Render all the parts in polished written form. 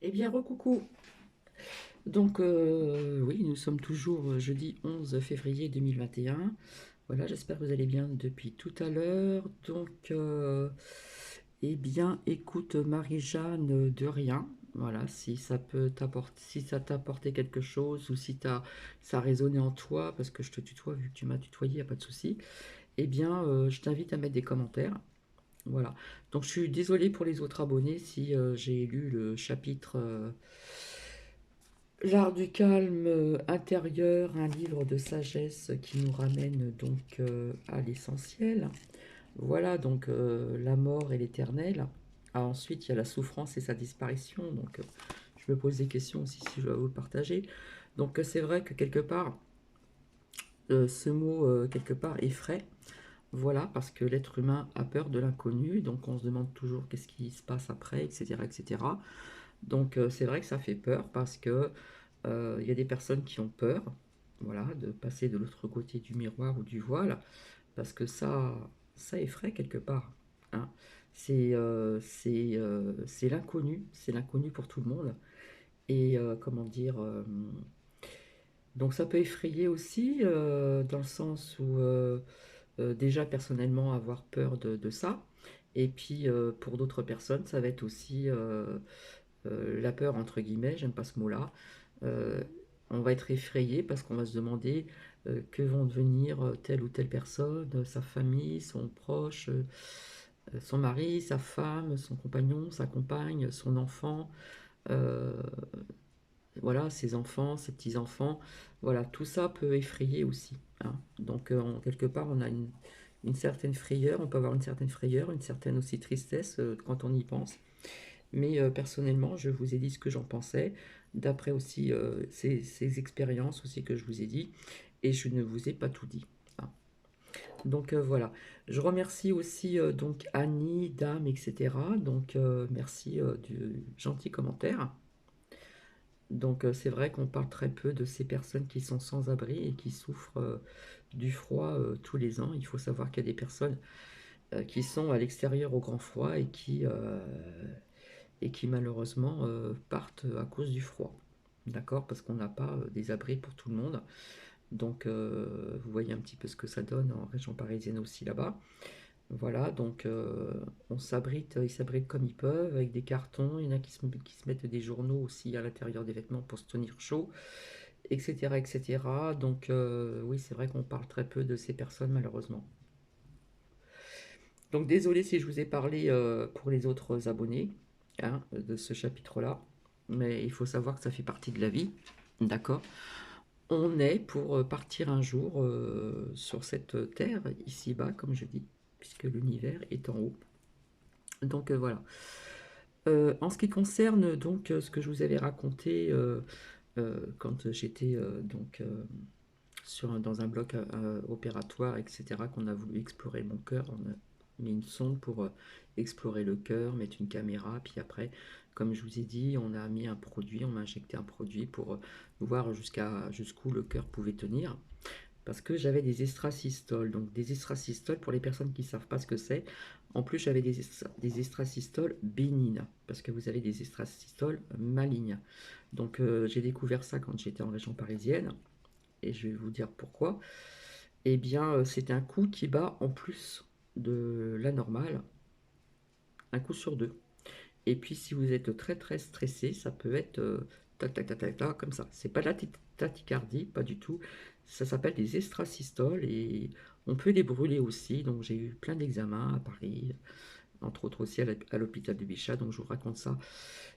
Eh bien, recoucou. Donc, oui, nous sommes toujours jeudi 11 février 2021. Voilà, j'espère que vous allez bien depuis tout à l'heure. Donc, eh bien, écoute, Marie-Jeanne, de rien. Voilà, si ça peut t'apporter, si ça t'a apporté quelque chose ou si ça a résonné en toi, parce que je te tutoie, vu que tu m'as tutoyé, y a pas de souci. Eh bien, je t'invite à mettre des commentaires. Voilà. Donc, je suis désolée pour les autres abonnés si j'ai lu le chapitre. L'art du calme intérieur, un livre de sagesse qui nous ramène donc à l'essentiel. Voilà donc la mort et l'éternel. Ah, ensuite, il y a la souffrance et sa disparition. Donc, je me pose des questions aussi si je dois vous le partager. Donc, c'est vrai que quelque part, ce mot quelque part effraie. Voilà, parce que l'être humain a peur de l'inconnu. Donc, on se demande toujours qu'est-ce qui se passe après, etc., etc. Donc, c'est vrai que ça fait peur parce que il y a des personnes qui ont peur, voilà, de passer de l'autre côté du miroir ou du voile, parce que ça effraie quelque part, hein. C'est l'inconnu, c'est l'inconnu pour tout le monde. Et comment dire, donc ça peut effrayer aussi, dans le sens où déjà personnellement avoir peur de ça. Et puis pour d'autres personnes, ça va être aussi la peur entre guillemets, j'aime pas ce mot-là. Euh, on va être effrayé parce qu'on va se demander que vont devenir telle ou telle personne, sa famille, son proche, son mari, sa femme, son compagnon, sa compagne, son enfant, euh, voilà, ses enfants, ses petits-enfants. Voilà, tout ça peut effrayer aussi, hein. Donc, quelque part, on a une certaine frayeur, on peut avoir une certaine frayeur, une certaine aussi tristesse quand on y pense. Mais personnellement, je vous ai dit ce que j'en pensais, d'après aussi ces expériences aussi que je vous ai dit, et je ne vous ai pas tout dit, hein. Donc voilà. Je remercie aussi donc Annie, Dame, etc. Donc merci du gentil commentaire. Donc c'est vrai qu'on parle très peu de ces personnes qui sont sans abri et qui souffrent du froid tous les ans. Il faut savoir qu'il y a des personnes qui sont à l'extérieur au grand froid et qui malheureusement partent à cause du froid. D'accord? Parce qu'on n'a pas des abris pour tout le monde. Donc vous voyez un petit peu ce que ça donne en région parisienne aussi là-bas. Voilà, donc on s'abrite, ils s'abritent comme ils peuvent, avec des cartons. Il y en a qui se mettent des journaux aussi à l'intérieur des vêtements pour se tenir chaud, etc. etc. Donc oui, c'est vrai qu'on parle très peu de ces personnes malheureusement. Donc désolé si je vous ai parlé pour les autres abonnés, hein, de ce chapitre-là, mais il faut savoir que ça fait partie de la vie, d'accord? On est pour partir un jour sur cette terre, ici-bas, comme je dis, puisque l'univers est en haut. Donc voilà. En ce qui concerne donc ce que je vous avais raconté quand j'étais dans un bloc opératoire, etc., qu'on a voulu explorer mon cœur. On a mis une sonde pour explorer le cœur, mettre une caméra, puis après, comme je vous ai dit, on a mis un produit, on m'a injecté un produit pour voir jusqu'où le cœur pouvait tenir. Parce que j'avais des extrasystoles. Donc des extrasystoles, pour les personnes qui ne savent pas ce que c'est, en plus j'avais des extrasystoles bénignes, parce que vous avez des extrasystoles malignes. Donc j'ai découvert ça quand j'étais en région parisienne, et je vais vous dire pourquoi. Eh bien, c'est un coup qui bat en plus de la normale, un coup sur deux. Et puis, si vous êtes très très stressé, ça peut être tac tac tac tac tac, comme ça. C'est pas de la tachycardie, pas du tout. Ça s'appelle des extrasystoles et on peut les brûler aussi. Donc, j'ai eu plein d'examens à Paris, entre autres aussi à l'hôpital du Bichat. Donc, je vous raconte ça.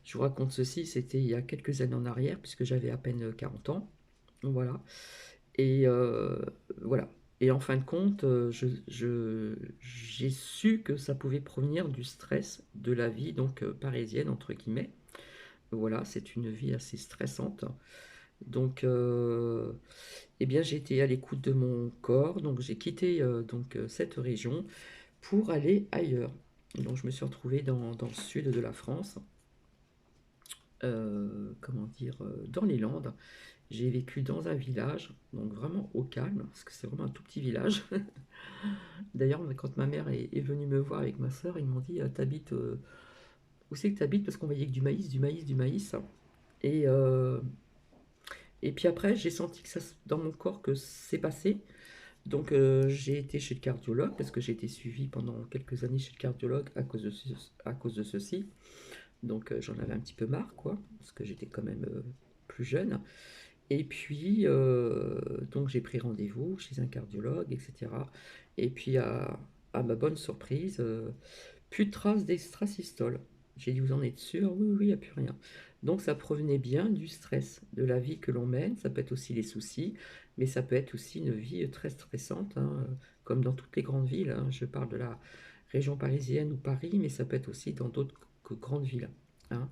Je vous raconte ceci, c'était il y a quelques années en arrière, puisque j'avais à peine 40 ans. Voilà. Et voilà. Et en fin de compte, j'ai su que ça pouvait provenir du stress de la vie donc parisienne, entre guillemets. Voilà, c'est une vie assez stressante. Donc, eh bien, j'ai été à l'écoute de mon corps. Donc, j'ai quitté cette région pour aller ailleurs. Donc, je me suis retrouvée dans le sud de la France, comment dire, dans les Landes. J'ai vécu dans un village, donc vraiment au calme, parce que c'est vraiment un tout petit village. D'ailleurs, quand ma mère est venue me voir avec ma soeur, ils m'ont dit, t'habites où c'est que tu habites? Parce qu'on voyait que du maïs, du maïs, du maïs. Et, euh, et puis après, j'ai senti que ça, dans mon corps que c'est passé. Donc j'ai été chez le cardiologue parce que j'ai été suivie pendant quelques années chez le cardiologue à cause de ceci. Donc j'en avais un petit peu marre, quoi, parce que j'étais quand même plus jeune. Et puis, donc j'ai pris rendez-vous chez un cardiologue, etc. Et puis, à ma bonne surprise, plus de traces d'extrasystole. J'ai dit, vous en êtes sûr? Oui, oui, il n'y a plus rien. Donc ça provenait bien du stress, de la vie que l'on mène. Ça peut être aussi les soucis, mais ça peut être aussi une vie très stressante, hein, comme dans toutes les grandes villes, hein. Je parle de la région parisienne ou Paris, mais ça peut être aussi dans d'autres grandes villes, hein.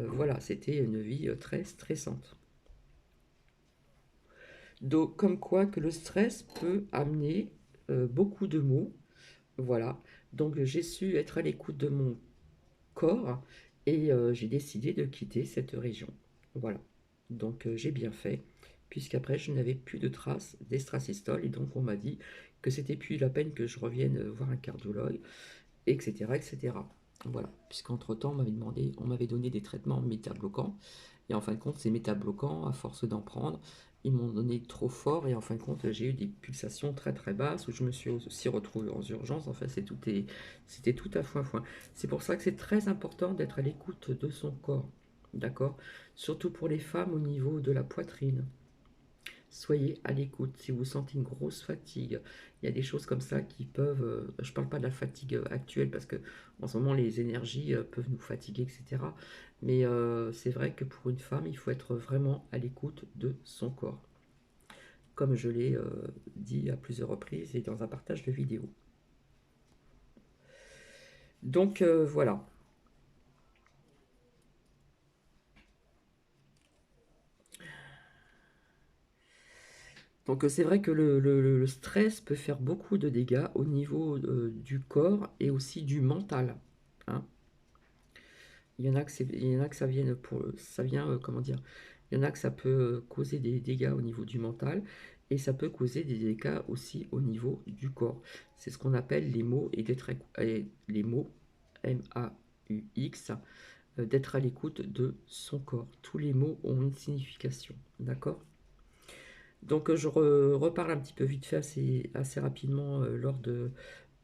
Voilà, c'était une vie très stressante. Donc, comme quoi que le stress peut amener beaucoup de maux. Voilà. Donc, j'ai su être à l'écoute de mon corps et j'ai décidé de quitter cette région. Voilà. Donc, j'ai bien fait, puisqu'après, je n'avais plus de traces d'estracistol et donc on m'a dit que c'était plus la peine que je revienne voir un cardiologue, etc., etc. Voilà. Puisqu'entre-temps, on m'avait donné des traitements métabloquants et en fin de compte, ces métabloquants, à force d'en prendre, ils m'ont donné trop fort et en fin de compte, j'ai eu des pulsations très très basses où je me suis aussi retrouvé en urgence. Enfin, c'était tout à foin foin. C'est pour ça que c'est très important d'être à l'écoute de son corps. D'accord? Surtout pour les femmes au niveau de la poitrine. Soyez à l'écoute. Si vous sentez une grosse fatigue, il y a des choses comme ça qui peuvent. Je ne parle pas de la fatigue actuelle parce que en ce moment les énergies peuvent nous fatiguer, etc. Mais c'est vrai que pour une femme, il faut être vraiment à l'écoute de son corps, comme je l'ai dit à plusieurs reprises et dans un partage de vidéos. Donc voilà. Donc c'est vrai que le stress peut faire beaucoup de dégâts au niveau du corps et aussi du mental, hein. Il y en a que ça vient, comment dire, il y en a que ça peut causer des dégâts au niveau du mental et ça peut causer des dégâts aussi au niveau du corps. C'est ce qu'on appelle les mots les mots MAUX, d'être à l'écoute de son corps. Tous les mots ont une signification, d'accord? Donc reparle un petit peu vite fait assez rapidement lors de,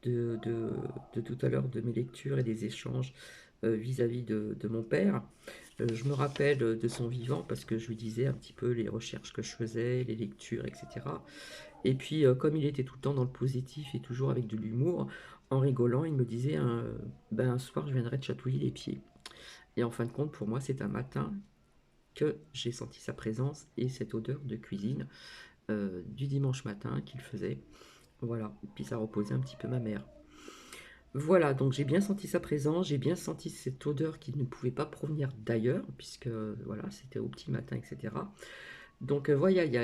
de- de tout à l'heure de mes lectures et des échanges vis-à-vis de mon père. Je me rappelle de son vivant parce que je lui disais un petit peu les recherches que je faisais, les lectures, etc. Et puis, comme il était tout le temps dans le positif et toujours avec de l'humour, en rigolant, il me disait ben, un soir, je viendrai te chatouiller les pieds. Et en fin de compte, pour moi, c'est un matin que j'ai senti sa présence et cette odeur de cuisine du dimanche matin qu'il faisait. Voilà, et puis ça reposait un petit peu ma mère. Voilà, donc j'ai bien senti sa présence, j'ai bien senti cette odeur qui ne pouvait pas provenir d'ailleurs, puisque voilà, c'était au petit matin, etc. Donc voilà, il y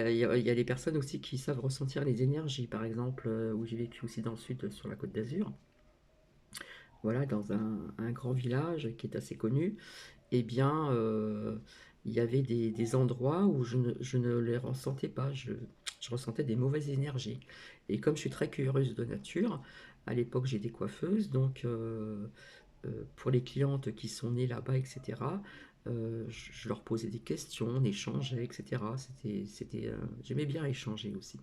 a des personnes aussi qui savent ressentir les énergies, par exemple, où j'ai vécu aussi dans le sud, sur la Côte d'Azur, voilà, dans un grand village qui est assez connu, eh bien, il y avait des endroits où je ne les ressentais pas, je ressentais des mauvaises énergies. Et comme je suis très curieuse de nature, à l'époque j'étais coiffeuse, donc pour les clientes qui sont nées là-bas, etc., je leur posais des questions, on échangeait, etc. J'aimais bien échanger aussi.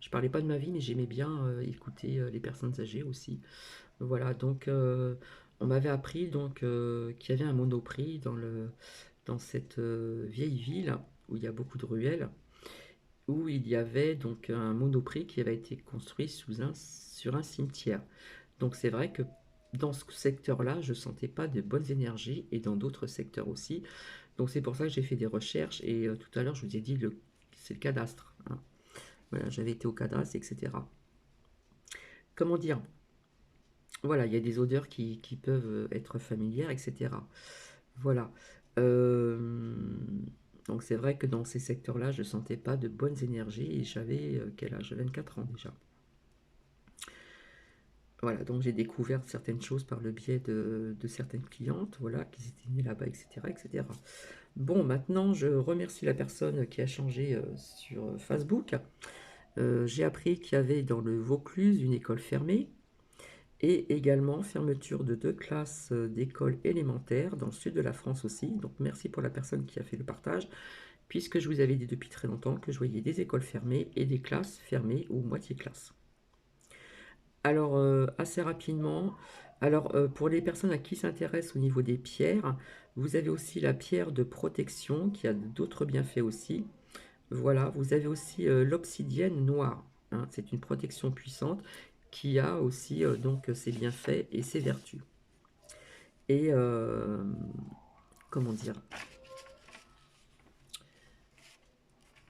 Je parlais pas de ma vie, mais j'aimais bien écouter les personnes âgées aussi. Voilà, donc on m'avait appris donc qu'il y avait un monoprix dans cette vieille ville où il y a beaucoup de ruelles, où il y avait donc un monoprix qui avait été construit sur un cimetière. Donc c'est vrai que dans ce secteur-là, je ne sentais pas de bonnes énergies et dans d'autres secteurs aussi. Donc c'est pour ça que j'ai fait des recherches et tout à l'heure je vous ai dit c'est le cadastre, hein. Voilà, j'avais été au cadastre, etc. Comment dire? Voilà, il y a des odeurs qui peuvent être familières, etc. Voilà. Euh, donc c'est vrai que dans ces secteurs-là, je ne sentais pas de bonnes énergies et j'avais quel âge? 24 ans déjà. Voilà, donc j'ai découvert certaines choses par le biais de certaines clientes, voilà, qui étaient nées là-bas, etc., etc. Bon, maintenant, je remercie la personne qui a changé sur Facebook. J'ai appris qu'il y avait dans le Vaucluse une école fermée Et également fermeture de 2 classes d'école élémentaire dans le sud de la France aussi. Donc merci pour la personne qui a fait le partage, puisque je vous avais dit depuis très longtemps que je voyais des écoles fermées et des classes fermées ou moitié classe. Alors assez rapidement, alors pour les personnes à qui s'intéressent au niveau des pierres, vous avez aussi la pierre de protection qui a d'autres bienfaits aussi. Voilà, vous avez aussi l'obsidienne noire, hein. C'est une protection puissante qui a aussi donc ses bienfaits et ses vertus. Et comment dire?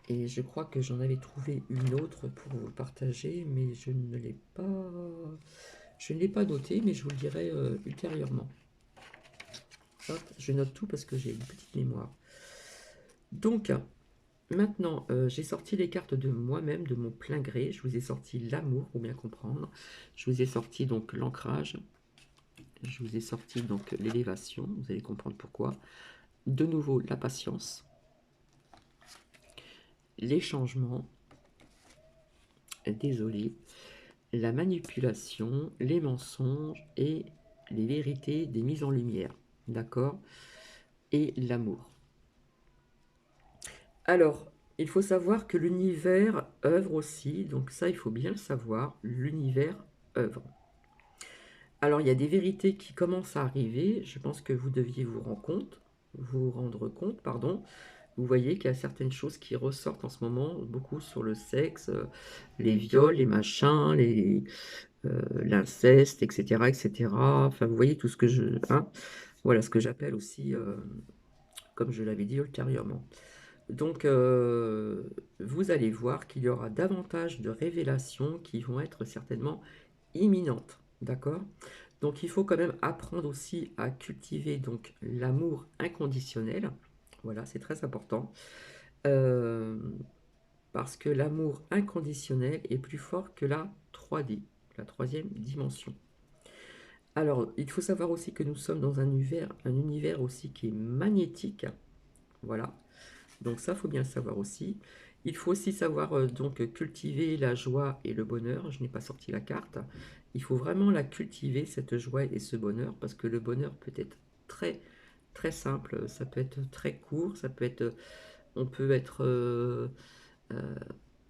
Et je crois que j'en avais trouvé une autre pour vous partager, mais je ne l'ai pas noté, mais je vous le dirai ultérieurement. Hop, je note tout parce que j'ai une petite mémoire. Donc, maintenant, j'ai sorti les cartes de moi-même, de mon plein gré. Je vous ai sorti l'amour, pour bien comprendre. Je vous ai sorti donc l'ancrage. Je vous ai sorti donc l'élévation. Vous allez comprendre pourquoi. De nouveau, la patience. Les changements. Désolé. La manipulation, les mensonges et les vérités des mises en lumière. D'accord? Et l'amour. Alors, il faut savoir que l'univers œuvre aussi, donc ça il faut bien le savoir, l'univers œuvre. Alors il y a des vérités qui commencent à arriver, je pense que vous deviez vous rendre compte, pardon. Vous voyez qu'il y a certaines choses qui ressortent en ce moment, beaucoup sur le sexe, les viols, les machins, l'inceste, etc., etc. Enfin, vous voyez tout ce que hein, voilà ce que j'appelle aussi, comme je l'avais dit ultérieurement. Donc, vous allez voir qu'il y aura davantage de révélations qui vont être certainement imminentes, d'accord? Donc, il faut quand même apprendre aussi à cultiver donc l'amour inconditionnel. Voilà, c'est très important. Euh, Parce que l'amour inconditionnel est plus fort que la 3D, la troisième dimension. Alors, il faut savoir aussi que nous sommes dans un univers aussi qui est magnétique. Voilà. Donc ça, faut bien le savoir aussi. Il faut aussi savoir donc cultiver la joie et le bonheur. Je n'ai pas sorti la carte. Il faut vraiment la cultiver, cette joie et ce bonheur, parce que le bonheur peut être très très simple. Ça peut être très court. Ça peut être, on peut être, euh,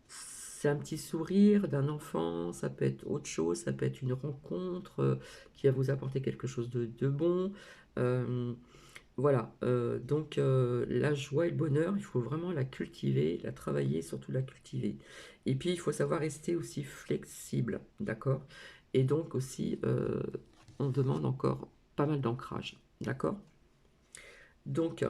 c'est un petit sourire d'un enfant. Ça peut être autre chose. Ça peut être une rencontre qui va vous apporter quelque chose de bon. Euh, voilà, donc la joie et le bonheur, il faut vraiment la cultiver, la travailler, surtout la cultiver. Et puis, il faut savoir rester aussi flexible, d'accord? Et donc aussi, on demande encore pas mal d'ancrage, d'accord? Donc,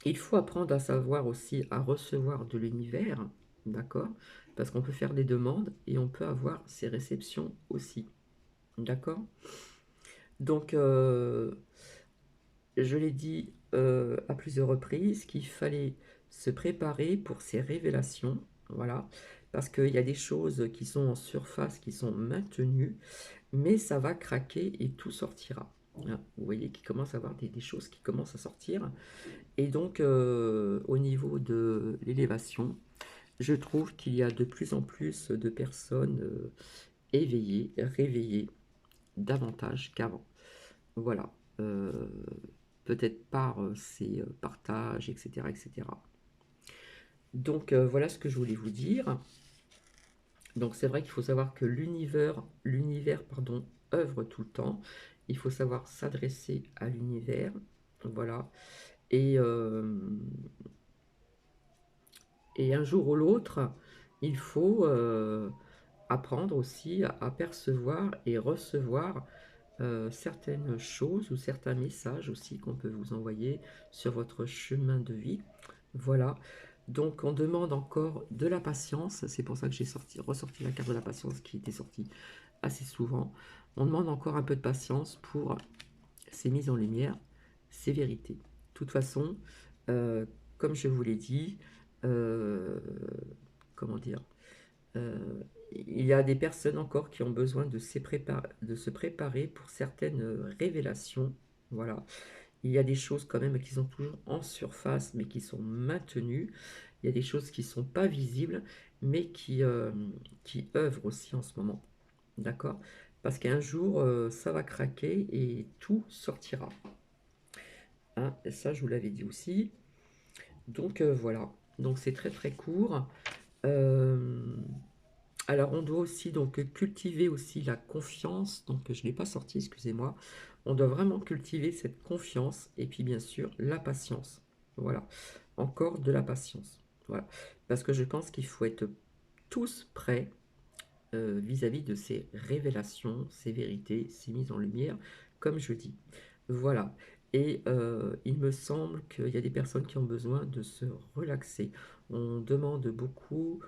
il faut apprendre à savoir aussi à recevoir de l'univers, d'accord? Parce qu'on peut faire des demandes et on peut avoir ses réceptions aussi, d'accord? Donc, je l'ai dit à plusieurs reprises qu'il fallait se préparer pour ces révélations, voilà, parce qu'il y a des choses qui sont en surface, qui sont maintenues, mais ça va craquer et tout sortira. Hein, vous voyez qu'il commence à avoir des choses qui commencent à sortir. Et donc, au niveau de l'élévation, je trouve qu'il y a de plus en plus de personnes éveillées, réveillées, davantage qu'avant. Voilà. Peut-être par ces partages, etc., etc. Donc voilà ce que je voulais vous dire. Donc c'est vrai qu'il faut savoir que l'univers, pardon, œuvre tout le temps. Il faut savoir s'adresser à l'univers, voilà. Et, euh, et un jour ou l'autre, il faut apprendre aussi à percevoir et recevoir certaines choses ou certains messages aussi qu'on peut vous envoyer sur votre chemin de vie. Voilà. Donc on demande encore de la patience. C'est pour ça que j'ai ressorti la carte de la patience qui était sortie assez souvent. On demande encore un peu de patience pour ces mises en lumière, ces vérités. De toute façon, euh, comme je vous l'ai dit, euh, comment dire, euh, il y a des personnes encore qui ont besoin de se préparer pour certaines révélations. Voilà. Il y a des choses quand même qui sont toujours en surface, mais qui sont maintenues. Il y a des choses qui ne sont pas visibles, mais qui œuvrent aussi en ce moment. D'accord? parce qu'un jour, ça va craquer et tout sortira. Hein, et ça, je vous l'avais dit aussi. Donc voilà, donc c'est très très court. Euh, alors on doit aussi donc cultiver aussi la confiance, donc je ne l'ai pas sorti, excusez-moi. On doit vraiment cultiver cette confiance et puis bien sûr la patience. Voilà, encore de la patience. Voilà, parce que je pense qu'il faut être tous prêts vis-à-vis de ces révélations, ces vérités, ces mises en lumière, comme je dis. Voilà. Et il me semble qu'il y a des personnes qui ont besoin de se relaxer. On demande beaucoup,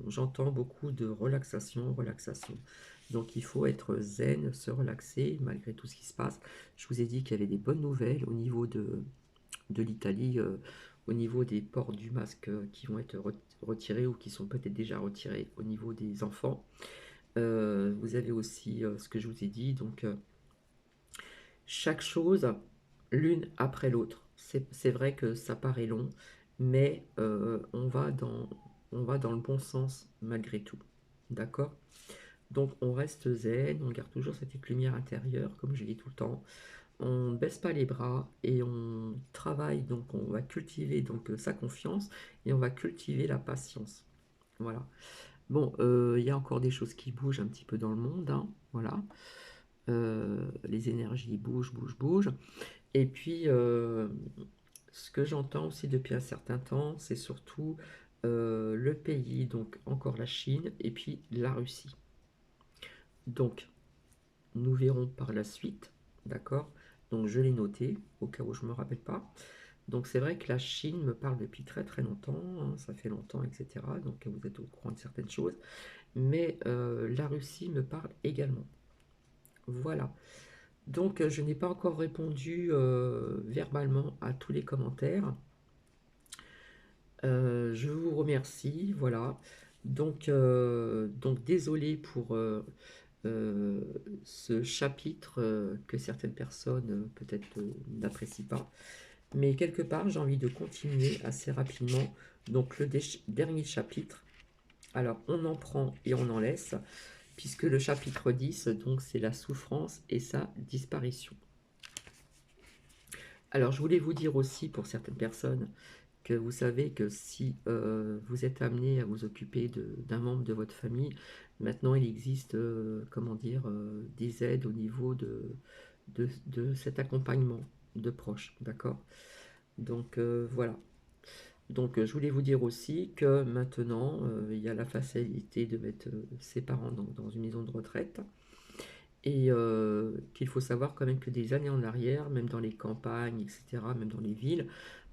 j'entends beaucoup de relaxation, relaxation. Donc il faut être zen, se relaxer malgré tout ce qui se passe. Je vous ai dit qu'il y avait des bonnes nouvelles au niveau de l'Italie, au niveau des ports du masque qui vont être retirés ou qui sont peut-être déjà retirés au niveau des enfants. Vous avez aussi ce que je vous ai dit, donc chaque chose l'une après l'autre. C'est vrai que ça paraît long, mais on va dans le bon sens malgré tout. D'accord? Donc on reste zen, on garde toujours cette petite lumière intérieure, comme je dis tout le temps. On ne baisse pas les bras et on travaille, donc on va cultiver donc sa confiance et on va cultiver la patience. Voilà. Bon, il y a encore des choses qui bougent un petit peu dans le monde, hein, voilà. Les énergies bougent, bougent, bougent. Et puis, ce que j'entends aussi depuis un certain temps, c'est surtout le pays, donc encore la Chine, et puis la Russie. Donc, nous verrons par la suite, d'accord? Donc, je l'ai noté, au cas où je ne me rappelle pas. Donc, c'est vrai que la Chine me parle depuis très très longtemps, hein, ça fait longtemps, etc. Donc, vous êtes au courant de certaines choses. Mais la Russie me parle également. Voilà. Donc, je n'ai pas encore répondu verbalement à tous les commentaires. Je vous remercie, voilà. Donc désolé pour euh, ce chapitre que certaines personnes peut-être n'apprécient pas. Mais quelque part, j'ai envie de continuer assez rapidement. Donc le dernier chapitre, alors on en prend et on en laisse, puisque le chapitre 10, donc c'est la souffrance et sa disparition. Alors je voulais vous dire aussi pour certaines personnes que vous savez que si vous êtes amené à vous occuper d'un membre de votre famille, maintenant il existe, comment dire, des aides au niveau de cet accompagnement de proches, d'accord? Donc voilà. Donc je voulais vous dire aussi que maintenant il y a la facilité de mettre ses parents dans une maison de retraite et qu'il faut savoir quand même que des années en arrière, même dans les campagnes, etc., même dans les villes,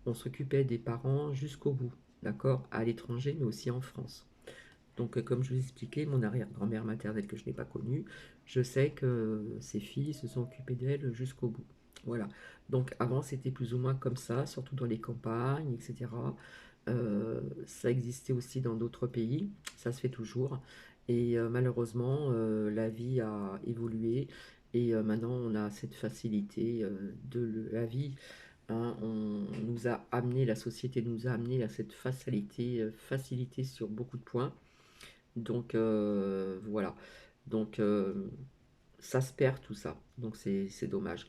on s'occupait des parents jusqu'au bout, d'accord? À l'étranger, mais aussi en France. Donc, comme je vous expliquais, mon arrière-grand-mère maternelle que je n'ai pas connue, je sais que ses filles se sont occupées d'elle jusqu'au bout. Voilà. Donc, avant, c'était plus ou moins comme ça, surtout dans les campagnes, etc. Ça existait aussi dans d'autres pays, ça se fait toujours. Et malheureusement, la vie a évolué et maintenant, on a cette facilité de la vie. Hein, on nous a amené, la société nous a amené à cette facilité sur beaucoup de points. Donc voilà. Donc ça se perd tout ça. Donc c'est dommage.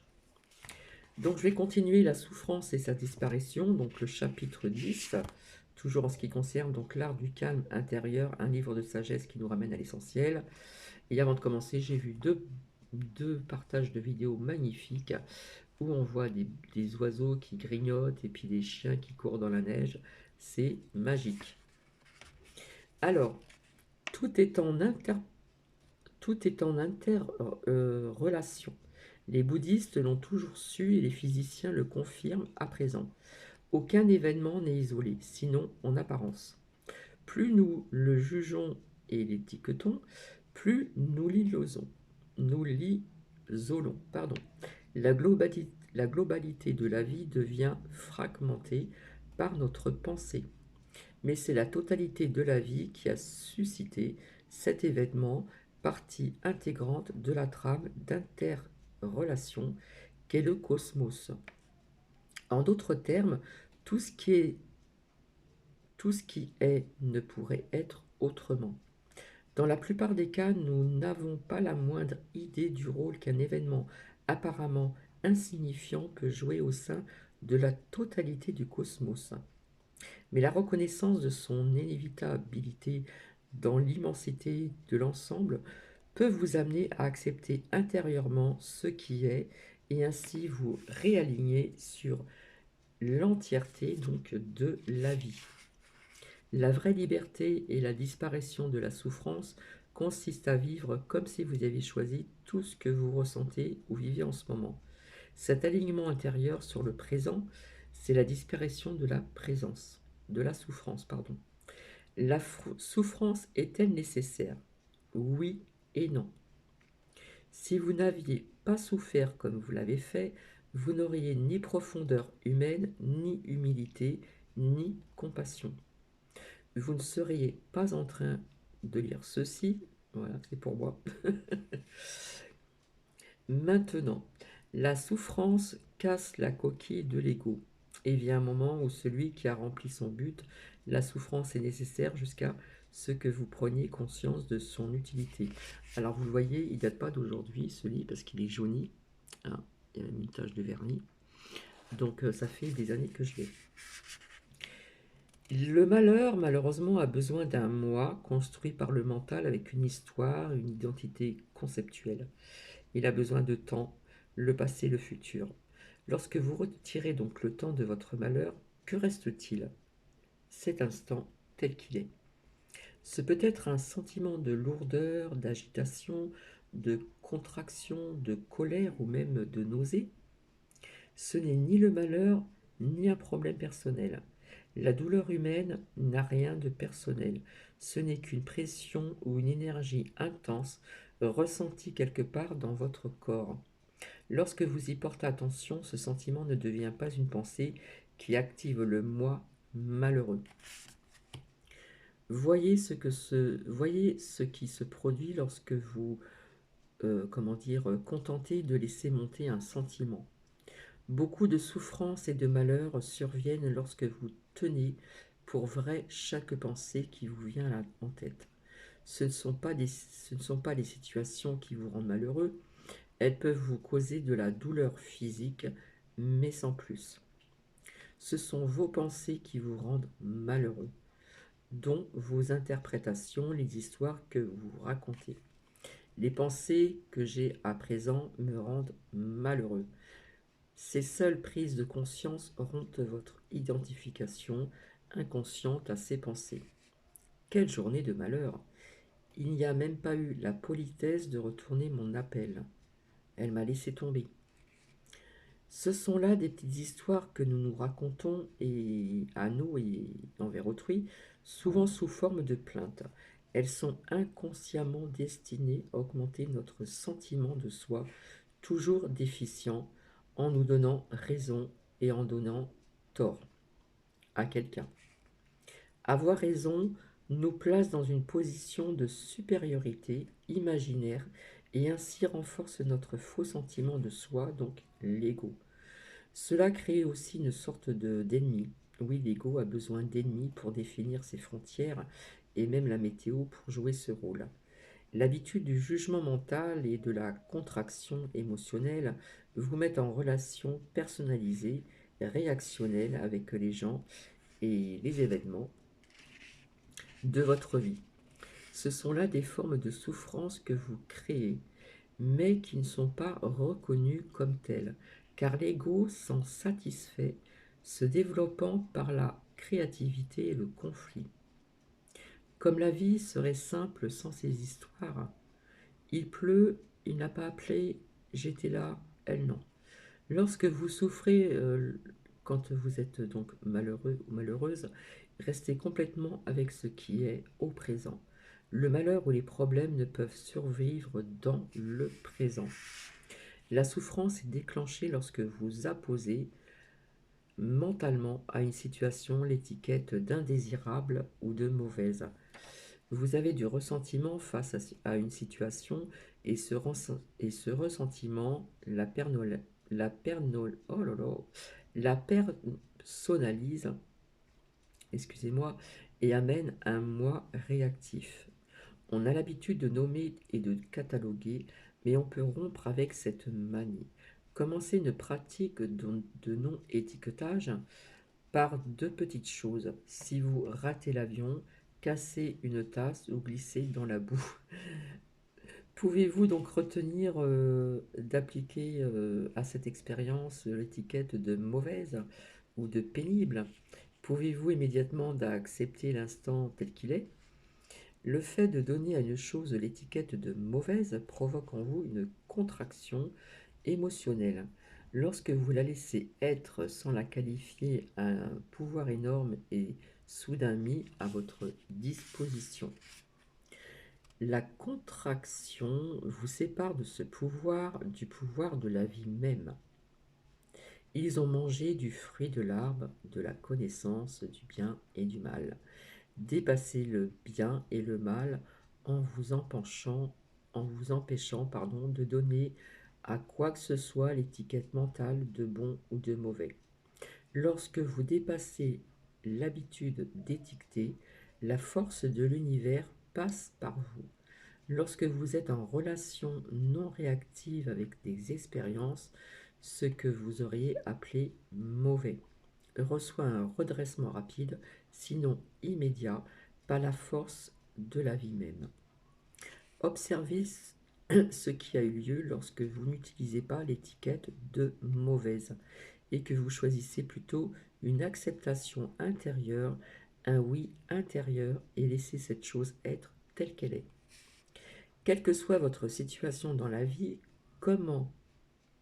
Donc je vais continuer la souffrance et sa disparition. Donc le chapitre 10, toujours en ce qui concerne donc l'art du calme intérieur, un livre de sagesse qui nous ramène à l'essentiel. Et avant de commencer, j'ai vu deux partages de vidéos magnifiques où on voit des oiseaux qui grignotent et puis des chiens qui courent dans la neige. C'est magique. Alors, tout est en inter tout est en interrelation. Les bouddhistes l'ont toujours su et les physiciens le confirment à présent. Aucun événement n'est isolé, sinon en apparence. Plus nous le jugeons et l'étiquetons, plus nous l'isolons. Nous l'isolons, pardon. La globalité de la vie devient fragmentée par notre pensée. Mais c'est la totalité de la vie qui a suscité cet événement, partie intégrante de la trame d'interrelation qu'est le cosmos. En d'autres termes, tout ce qui est, tout ce qui est ne pourrait être autrement. Dans la plupart des cas, nous n'avons pas la moindre idée du rôle qu'un événement apparemment insignifiant peut jouer au sein de la totalité du cosmos. Mais la reconnaissance de son inévitabilité dans l'immensité de l'ensemble peut vous amener à accepter intérieurement ce qui est et ainsi vous réaligner sur l'entièreté donc de la vie. La vraie liberté et la disparition de la souffrance consiste à vivre comme si vous aviez choisi tout ce que vous ressentez ou vivez en ce moment. Cet alignement intérieur sur le présent, c'est la disparition de la présence, de la souffrance, pardon. La souffrance est-elle nécessaire? Oui et non. Si vous n'aviez pas souffert comme vous l'avez fait, vous n'auriez ni profondeur humaine, ni humilité, ni compassion. Vous ne seriez pas en train de lire ceci. Voilà, c'est pour moi. Maintenant, la souffrance casse la coquille de l'ego. Et vient un moment où celui qui a rempli son but, la souffrance est nécessaire jusqu'à ce que vous preniez conscience de son utilité. Alors vous le voyez, il ne date pas d'aujourd'hui ce livre parce qu'il est jauni. Hein, il y a même une tache de vernis. Donc ça fait des années que je l'ai. Le malheur, malheureusement, a besoin d'un moi construit par le mental avec une histoire, une identité conceptuelle. Il a besoin de temps, le passé, le futur. Lorsque vous retirez donc le temps de votre malheur, que reste-t-il? Cet instant tel qu'il est. Ce peut être un sentiment de lourdeur, d'agitation, de contraction, de colère ou même de nausée. Ce n'est ni le malheur, ni un problème personnel. La douleur humaine n'a rien de personnel. Ce n'est qu'une pression ou une énergie intense ressentie quelque part dans votre corps. Lorsque vous y portez attention, ce sentiment ne devient pas une pensée qui active le moi malheureux. Voyez ce qui se produit lorsque vous, contentez de laisser monter un sentiment. Beaucoup de souffrances et de malheurs surviennent lorsque vous tenez pour vrai chaque pensée qui vous vient en tête. Ce ne sont pas les situations qui vous rendent malheureux, elles peuvent vous causer de la douleur physique, mais sans plus. Ce sont vos pensées qui vous rendent malheureux, dont vos interprétations, les histoires que vous racontez. Les pensées que j'ai à présent me rendent malheureux. Ces seules prises de conscience rompent votre identification inconsciente à ces pensées. Quelle journée de malheur! Il n'y a même pas eu la politesse de retourner mon appel. Elle m'a laissé tomber. Ce sont là des petites histoires que nous nous racontons et à nous et envers autrui, souvent sous forme de plaintes. Elles sont inconsciemment destinées à augmenter notre sentiment de soi, toujours déficient, en nous donnant raison et en donnant tort à quelqu'un. Avoir raison nous place dans une position de supériorité imaginaire et ainsi renforce notre faux sentiment de soi, donc l'ego. Cela crée aussi une sorte d'ennemi. Oui, l'ego a besoin d'ennemis pour définir ses frontières et même la météo pour jouer ce rôle. L'habitude du jugement mental et de la contraction émotionnelle vous met en relation personnalisée, réactionnelle avec les gens et les événements de votre vie. Ce sont là des formes de souffrance que vous créez, mais qui ne sont pas reconnues comme telles, car l'ego s'en satisfait, se développant par la créativité et le conflit. Comme la vie serait simple sans ces histoires, il pleut, il n'a pas appelé, j'étais là, elle non. Lorsque vous souffrez, quand vous êtes donc malheureux ou malheureuse, restez complètement avec ce qui est au présent. Le malheur ou les problèmes ne peuvent survivre dans le présent. La souffrance est déclenchée lorsque vous apposez mentalement à une situation l'étiquette d'indésirable ou de mauvaise. Vous avez du ressentiment face à une situation et ce ressentiment la personnalise, excusez-moi, et amène un moi réactif. On a l'habitude de nommer et de cataloguer, mais on peut rompre avec cette manie. Commencez une pratique de non-étiquetage par deux petites choses. Si vous ratez l'avion, cassez une tasse ou glissez dans la boue. Pouvez-vous donc retenir d'appliquer à cette expérience l'étiquette de mauvaise ou de pénible? Pouvez-vous immédiatement d'accepter l'instant tel qu'il est? Le fait de donner à une chose l'étiquette de mauvaise provoque en vous une contraction émotionnelle. Lorsque vous la laissez être sans la qualifier, un pouvoir énorme est soudain mis à votre disposition. La contraction vous sépare de ce pouvoir du pouvoir de la vie même. Ils ont mangé du fruit de l'arbre de la connaissance du bien et du mal. Dépassez le bien et le mal en vous empêchant de donner à quoi que ce soit l'étiquette mentale de bon ou de mauvais. Lorsque vous dépassez l'habitude d'étiqueter, la force de l'univers passe par vous. Lorsque vous êtes en relation non réactive avec des expériences, ce que vous auriez appelé mauvais reçoit un redressement rapide, sinon immédiat, par la force de la vie même. Observez ce qui a eu lieu lorsque vous n'utilisez pas l'étiquette de mauvaise et que vous choisissez plutôt une acceptation intérieure, un oui intérieur et laissez cette chose être telle qu'elle est. Quelle que soit votre situation dans la vie, comment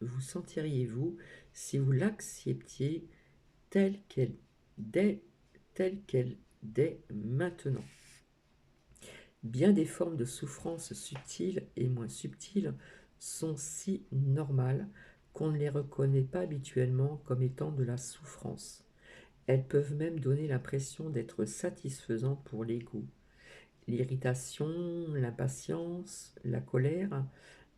vous sentiriez-vous si vous l'acceptiez telle qu'elle dès, telle qu'elle dès maintenant? Bien des formes de souffrance subtiles et moins subtiles sont si normales qu'on ne les reconnaît pas habituellement comme étant de la souffrance. Elles peuvent même donner l'impression d'être satisfaisantes pour l'ego. L'irritation, l'impatience, la colère,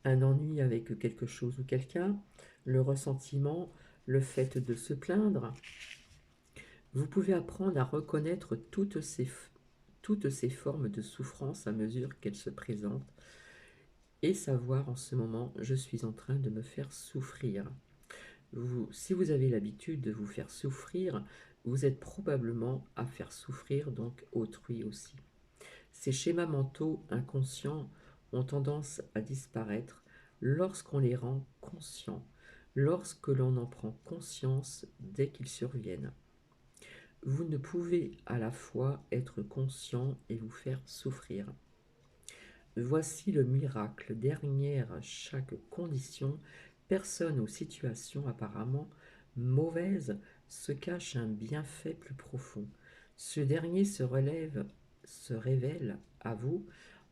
un ennui avec quelque chose ou quelqu'un, le ressentiment, le fait de se plaindre. Vous pouvez apprendre à reconnaître toutes ces formes de souffrance à mesure qu'elles se présentent et savoir en ce moment, je suis en train de me faire souffrir. Si vous avez l'habitude de vous faire souffrir, vous êtes probablement à faire souffrir donc autrui aussi. Ces schémas mentaux inconscients ont tendance à disparaître lorsqu'on les rend conscients, lorsque l'on en prend conscience dès qu'ils surviennent. Vous ne pouvez à la fois être conscient et vous faire souffrir. Voici le miracle. Derrière chaque condition, personne ou situation apparemment mauvaise se cache un bienfait plus profond. Ce dernier se révèle à vous,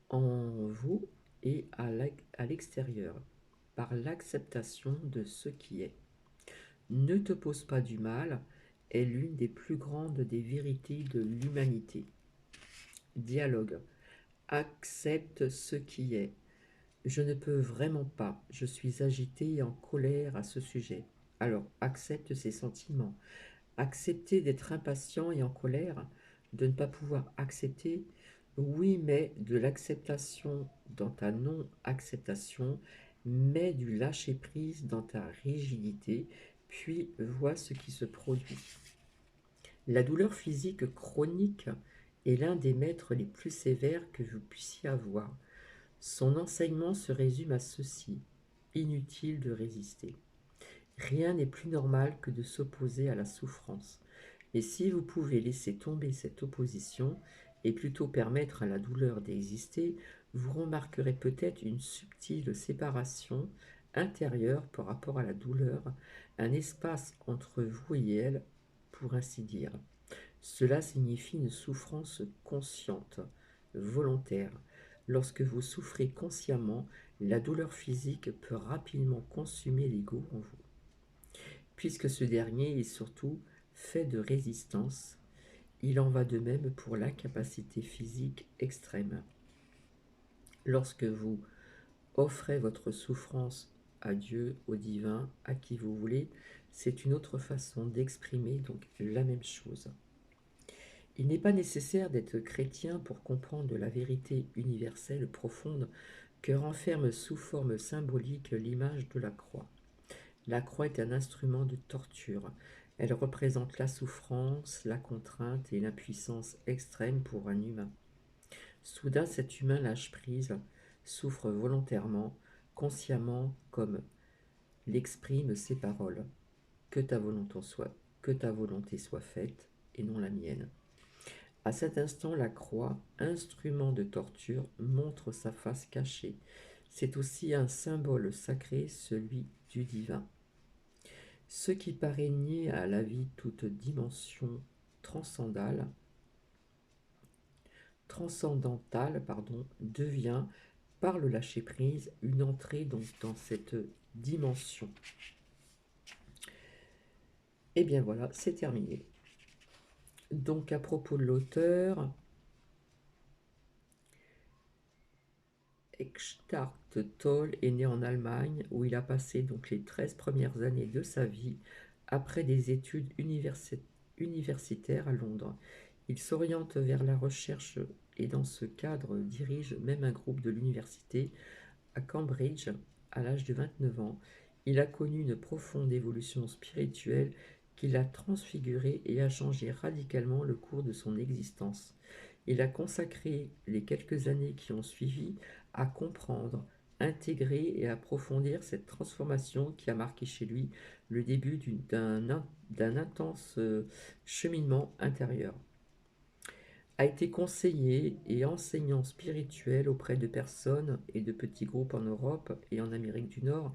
en vous et à l'extérieur, par l'acceptation de ce qui est. Ne te pose pas du mal est l'une des plus grandes des vérités de l'humanité. Dialogue. Accepte ce qui est. Je ne peux vraiment pas. Je suis agité et en colère à ce sujet. Alors, accepte ces sentiments. Accepter d'être impatient et en colère, de ne pas pouvoir accepter, oui, mais de l'acceptation dans ta non-acceptation, mais du lâcher-prise dans ta rigidité, puis vois ce qui se produit. La douleur physique chronique est l'un des maîtres les plus sévères que vous puissiez avoir. Son enseignement se résume à ceci: inutile de résister. Rien n'est plus normal que de s'opposer à la souffrance. Et si vous pouvez laisser tomber cette opposition et plutôt permettre à la douleur d'exister, vous remarquerez peut-être une subtile séparation intérieure par rapport à la douleur, un espace entre vous et elle, pour ainsi dire. Cela signifie une souffrance consciente, volontaire. Lorsque vous souffrez consciemment, la douleur physique peut rapidement consumer l'ego en vous, puisque ce dernier est surtout fait de résistance. Il en va de même pour l'incapacité physique extrême. Lorsque vous offrez votre souffrance à Dieu, au divin, à qui vous voulez, c'est une autre façon d'exprimer donc la même chose. Il n'est pas nécessaire d'être chrétien pour comprendre la vérité universelle profonde que renferme sous forme symbolique l'image de la croix. La croix est un instrument de torture. Elle représente la souffrance, la contrainte et l'impuissance extrême pour un humain. Soudain, cet humain lâche prise, souffre volontairement, consciemment, comme l'expriment ses paroles. Que ta volonté soit faite, et non la mienne. À cet instant, la croix, instrument de torture, montre sa face cachée. C'est aussi un symbole sacré, celui du divin. Ce qui paraît nier à la vie toute dimension transcendantale, devient, par le lâcher-prise, une entrée donc dans cette dimension. Et bien voilà, c'est terminé. Donc à propos de l'auteur, Eckhart Tolle est né en Allemagne où il a passé donc les 13 premières années de sa vie après des études universitaires à Londres. Il s'oriente vers la recherche et dans ce cadre dirige même un groupe de l'université à Cambridge à l'âge de 29 ans. Il a connu une profonde évolution spirituelle qui l'a transfiguré et a changé radicalement le cours de son existence. Il a consacré les quelques années qui ont suivi à comprendre, intégrer et approfondir cette transformation qui a marqué chez lui le début d'un intense cheminement intérieur. A été conseiller et enseignant spirituel auprès de personnes et de petits groupes en Europe et en Amérique du Nord.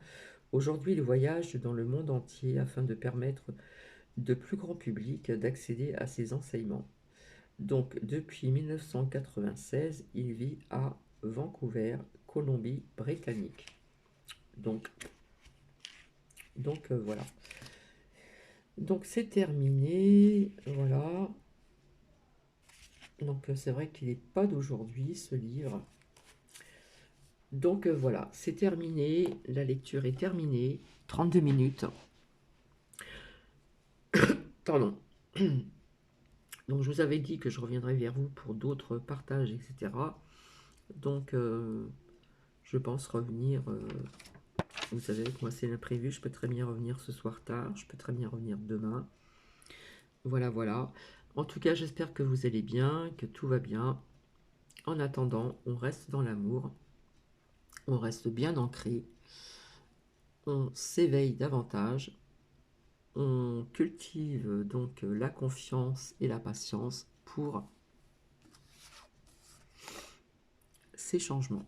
Aujourd'hui, il voyage dans le monde entier afin de permettre de plus grand public d'accéder à ses enseignements. Donc, depuis 1996, il vit à Vancouver, Colombie-Britannique. Donc voilà. Donc c'est terminé, voilà. Donc c'est vrai qu'il n'est pas d'aujourd'hui ce livre. Donc voilà, c'est terminé, la lecture est terminée, 32 minutes. Pardon. Donc je vous avais dit que je reviendrai vers vous pour d'autres partages, etc. Donc je pense revenir, vous savez, moi c'est l'imprévu, je peux très bien revenir ce soir tard, je peux très bien revenir demain. Voilà, voilà. En tout cas, j'espère que vous allez bien, que tout va bien. En attendant, on reste dans l'amour, on reste bien ancré, on s'éveille davantage, on cultive donc la confiance et la patience pour ces changements.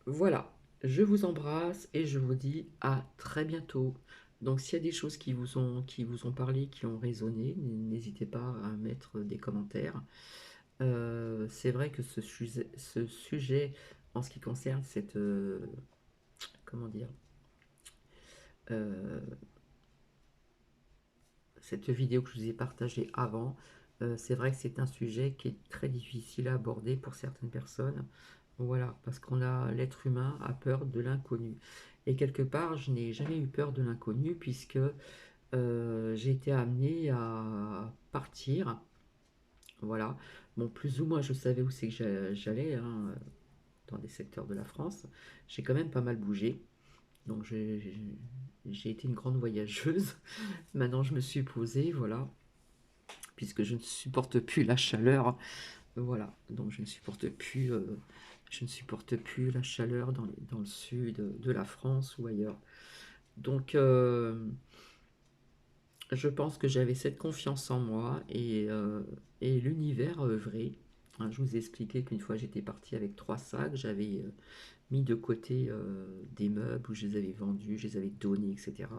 Voilà, je vous embrasse et je vous dis à très bientôt. Donc s'il y a des choses qui vous ont parlé, qui ont résonné, n'hésitez pas à mettre des commentaires. C'est vrai que ce sujet, en ce qui concerne cette, comment dire, cette vidéo que je vous ai partagée avant, c'est vrai que c'est un sujet qui est très difficile à aborder pour certaines personnes. Voilà, parce l'être humain a peur de l'inconnu. Et quelque part, je n'ai jamais eu peur de l'inconnu puisque j'ai été amenée à partir. Voilà. Bon, plus ou moins, je savais où c'est que j'allais, hein, dans des secteurs de la France. J'ai quand même pas mal bougé. Donc j'ai été une grande voyageuse. Maintenant, je me suis posée, voilà, puisque je ne supporte plus la chaleur. Voilà, donc je ne supporte plus la chaleur dans le sud de la France ou ailleurs. Donc, je pense que j'avais cette confiance en moi et l'univers a œuvré. Hein, je vous ai expliqué qu'une fois j'étais partie avec 3 sacs, j'avais mis de côté des meubles où je les avais vendus, je les avais donnés, etc.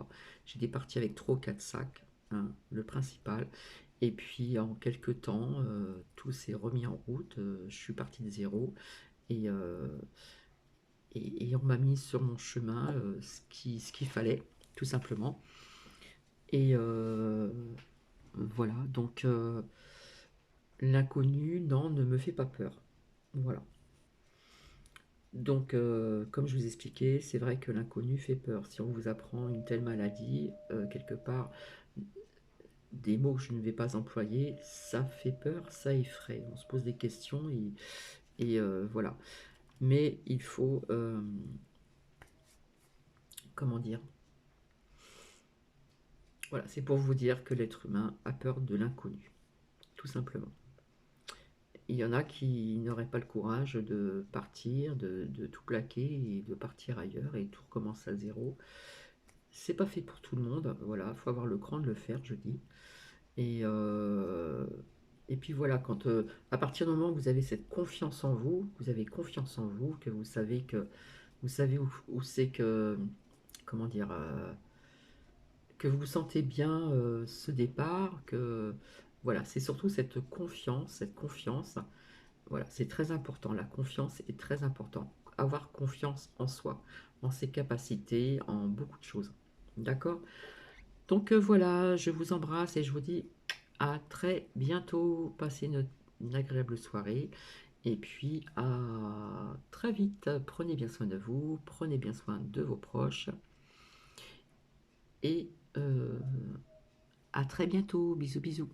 J'étais partie avec 3 ou 4 sacs, hein, le principal. Et puis en quelques temps, tout s'est remis en route. Je suis partie de zéro et, on m'a mis sur mon chemin ce qu'il fallait, tout simplement. Et voilà, donc l'inconnu, non, ne me fait pas peur. Voilà. Donc, comme je vous expliquais, c'est vrai que l'inconnu fait peur. Si on vous apprend une telle maladie, quelque part, des mots que je ne vais pas employer, ça fait peur, ça effraie. On se pose des questions voilà. Mais il faut, comment dire? Voilà, c'est pour vous dire que l'être humain a peur de l'inconnu, tout simplement. Il y en a qui n'auraient pas le courage de partir, de tout plaquer et de partir ailleurs et tout recommencer à zéro. C'est pas fait pour tout le monde, voilà, il faut avoir le cran de le faire, je dis. Et, euh, et puis voilà, à partir du moment où vous avez cette confiance en vous, vous avez confiance en vous, que vous savez où c'est que, comment dire, que vous sentez bien ce départ, que voilà, c'est surtout cette confiance. Voilà, c'est très important. La confiance est très important. Avoir confiance en soi, en ses capacités, en beaucoup de choses. D'accord? Donc voilà, je vous embrasse et je vous dis à très bientôt. Passez une agréable soirée. Et puis à très vite. Prenez bien soin de vous, prenez bien soin de vos proches. Et à très bientôt. Bisous, bisous.